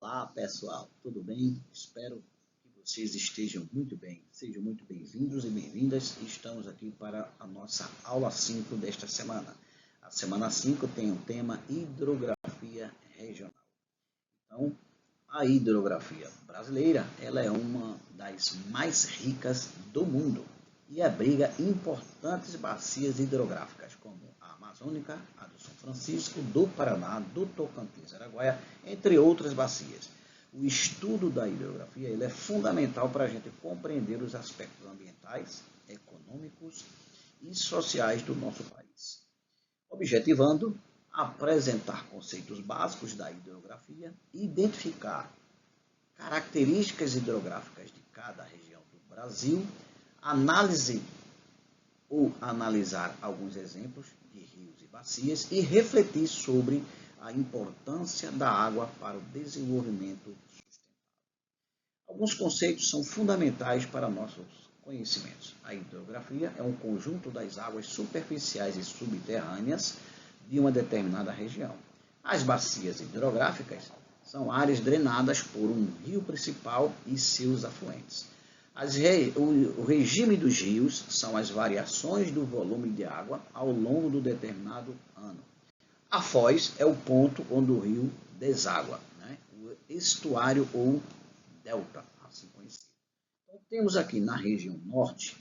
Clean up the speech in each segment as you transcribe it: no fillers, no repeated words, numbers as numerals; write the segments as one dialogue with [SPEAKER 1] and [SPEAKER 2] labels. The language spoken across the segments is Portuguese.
[SPEAKER 1] Olá, pessoal, tudo bem? Espero que vocês estejam muito bem. Sejam muito bem-vindos e bem-vindas. Estamos aqui para a nossa aula 5 desta semana. A semana 5 tem o tema hidrografia regional. Então, a hidrografia brasileira, ela é uma das mais ricas do mundo e abriga importantes bacias hidrográficas, como a Amazônica, a do São Francisco, do Paraná, do Tocantins, Araguaia, entre outras bacias. O estudo da hidrografia ele é fundamental para a gente compreender os aspectos ambientais, econômicos e sociais do nosso país, objetivando apresentar conceitos básicos da hidrografia, identificar características hidrográficas de cada região do Brasil, análise ou analisar alguns exemplos de rios e bacias e refletir sobre a importância da água para o desenvolvimento sustentável. Alguns conceitos são fundamentais para nossos conhecimentos. A hidrografia é um conjunto das águas superficiais e subterrâneas de uma determinada região. As bacias hidrográficas são áreas drenadas por um rio principal e seus afluentes. O regime dos rios são as variações do volume de água ao longo do determinado ano. A foz é o ponto onde o rio deságua, né? O estuário ou delta, assim conhecido. Então, temos aqui na região norte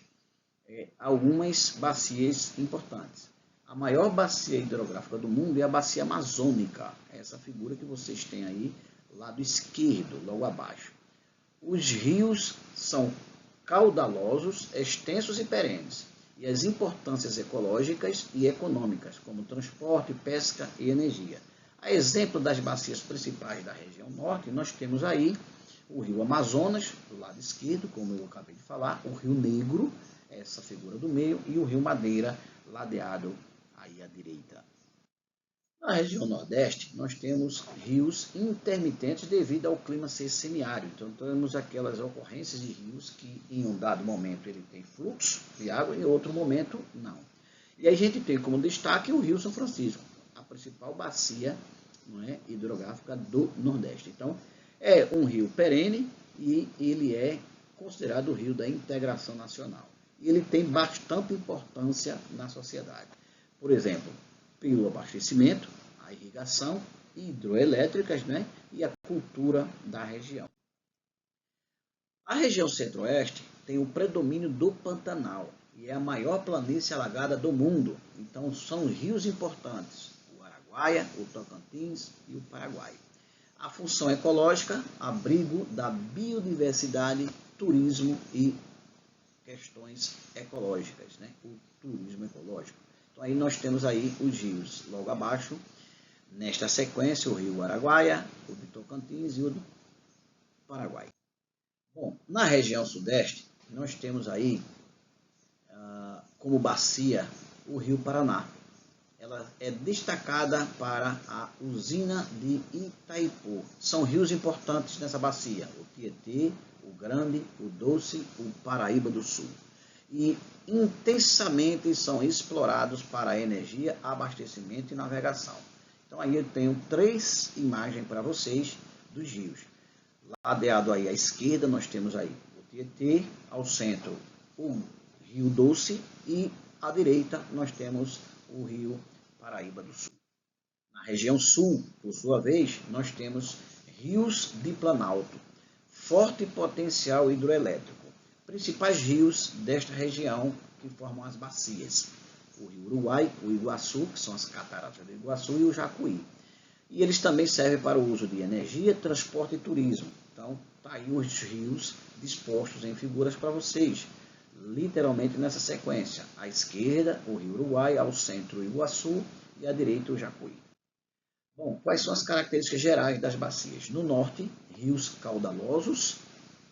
[SPEAKER 1] algumas bacias importantes. A maior bacia hidrográfica do mundo é a bacia amazônica, essa figura que vocês têm aí, lado esquerdo, logo abaixo. Os rios são caudalosos, extensos e perenes, e as importâncias ecológicas e econômicas, como transporte, pesca e energia. A exemplo das bacias principais da região norte, nós temos aí o rio Amazonas, do lado esquerdo, como eu acabei de falar, o rio Negro, essa figura do meio, e o rio Madeira, ladeado aí à direita. Na região nordeste, nós temos rios intermitentes devido ao clima ser semiárido. Então, temos aquelas ocorrências de rios que, em um dado momento, ele tem fluxo de água e em outro momento, não. E a gente tem como destaque o rio São Francisco, a principal bacia, não é, hidrográfica do Nordeste. Então, é um rio perene e ele é considerado o rio da integração nacional. E ele tem bastante importância na sociedade. Por exemplo, pelo abastecimento, a irrigação, hidroelétricas, né, e a cultura da região. A região centro-oeste tem o predomínio do Pantanal e é a maior planície alagada do mundo. Então, são rios importantes, o Araguaia, o Tocantins e o Paraguai. A função ecológica, abrigo da biodiversidade, turismo e questões ecológicas, né? O turismo ecológico. Então, aí nós temos aí os rios logo abaixo, nesta sequência, o rio Araguaia, o do Tocantins e o do Paraguai. Bom, na região sudeste, nós temos aí como bacia o rio Paraná. Ela é destacada para a usina de Itaipu. São rios importantes nessa bacia, o Tietê, o Grande, o Doce, o Paraíba do Sul. E intensamente são explorados para energia, abastecimento e navegação. Então aí eu tenho 3 imagens para vocês dos rios. Ladeado aí à esquerda nós temos aí o Tietê, ao centro o Rio Doce e à direita nós temos o rio Paraíba do Sul. Na região sul, por sua vez, nós temos rios de Planalto, forte potencial hidroelétrico. Principais rios desta região que formam as bacias: o rio Uruguai, o Iguaçu, que são as cataratas do Iguaçu, e o Jacuí. E eles também servem para o uso de energia, transporte e turismo. Então, tá aí os rios dispostos em figuras para vocês, literalmente nessa sequência. À esquerda, o rio Uruguai, ao centro, o Iguaçu e à direita, o Jacuí. Bom, quais são as características gerais das bacias? No norte, rios caudalosos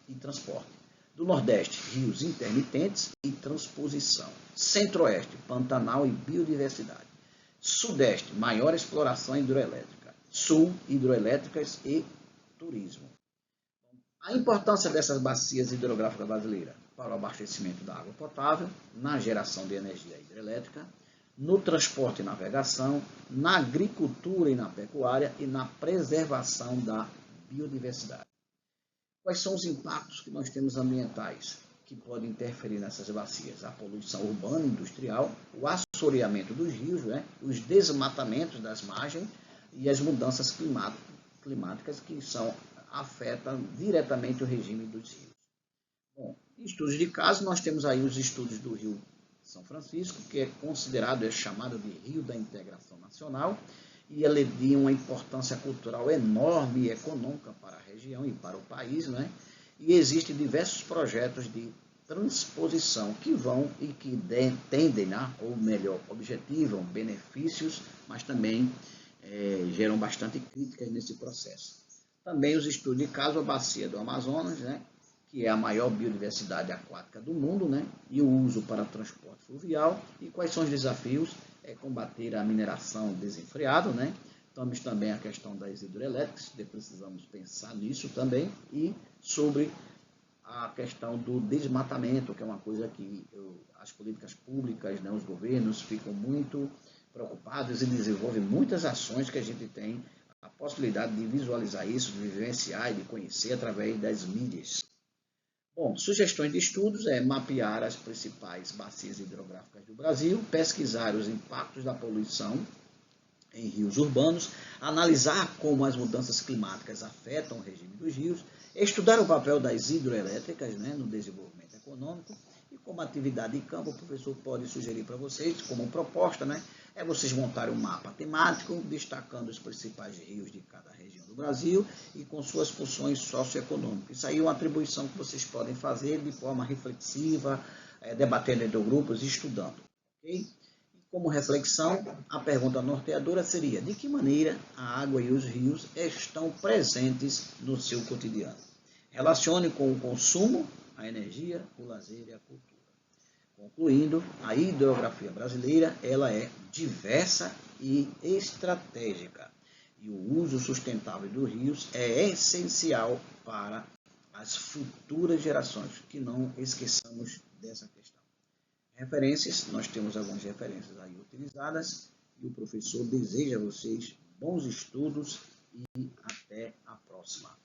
[SPEAKER 1] e transporte. Do Nordeste, rios intermitentes e transposição. Centro-Oeste, Pantanal e biodiversidade. Sudeste, maior exploração hidroelétrica. Sul, hidroelétricas e turismo. A importância dessas bacias hidrográficas brasileiras para o abastecimento da água potável, na geração de energia hidrelétrica, no transporte e navegação, na agricultura e na pecuária e na preservação da biodiversidade. Quais são os impactos que nós temos ambientais que podem interferir nessas bacias? A poluição urbana e industrial, o assoreamento dos rios, os desmatamentos das margens e as mudanças climáticas que afetam diretamente o regime dos rios. Bom, em estudos de caso, nós temos aí os estudos do Rio São Francisco, que é chamado de Rio da Integração Nacional, e ele tem uma importância cultural enorme e econômica para a região e para o país, E existem diversos projetos de transposição que vão e que tendem, ou melhor, objetivam benefícios, mas também geram bastante críticas nesse processo. Também os estudos de caso, a bacia do Amazonas, que é a maior biodiversidade aquática do mundo, e o uso para transporte fluvial, e quais são os desafios, combater a mineração desenfreada, Temos também a questão das hidrelétricas, precisamos pensar nisso também, e sobre a questão do desmatamento, que é uma coisa que as políticas públicas, os governos ficam muito preocupados e desenvolvem muitas ações que a gente tem a possibilidade de visualizar isso, de vivenciar e de conhecer através das mídias. Bom, sugestões de estudos é mapear as principais bacias hidrográficas do Brasil, pesquisar os impactos da poluição em rios urbanos, analisar como as mudanças climáticas afetam o regime dos rios, estudar o papel das hidroelétricas no desenvolvimento econômico, e como atividade de campo, o professor pode sugerir para vocês, como proposta, é vocês montarem um mapa temático, destacando os principais rios de cada região do Brasil e com suas funções socioeconômicas. Isso aí é uma atribuição que vocês podem fazer de forma reflexiva, debatendo entre grupos e estudando. Ok? Como reflexão, a pergunta norteadora seria: de que maneira a água e os rios estão presentes no seu cotidiano? Relacione com o consumo, a energia, o lazer e a cultura. Concluindo, a hidrografia brasileira ela é diversa e estratégica, e o uso sustentável dos rios é essencial para as futuras gerações, que não esqueçamos dessa questão. Referências, nós temos algumas referências aí utilizadas, e o professor deseja a vocês bons estudos e até a próxima.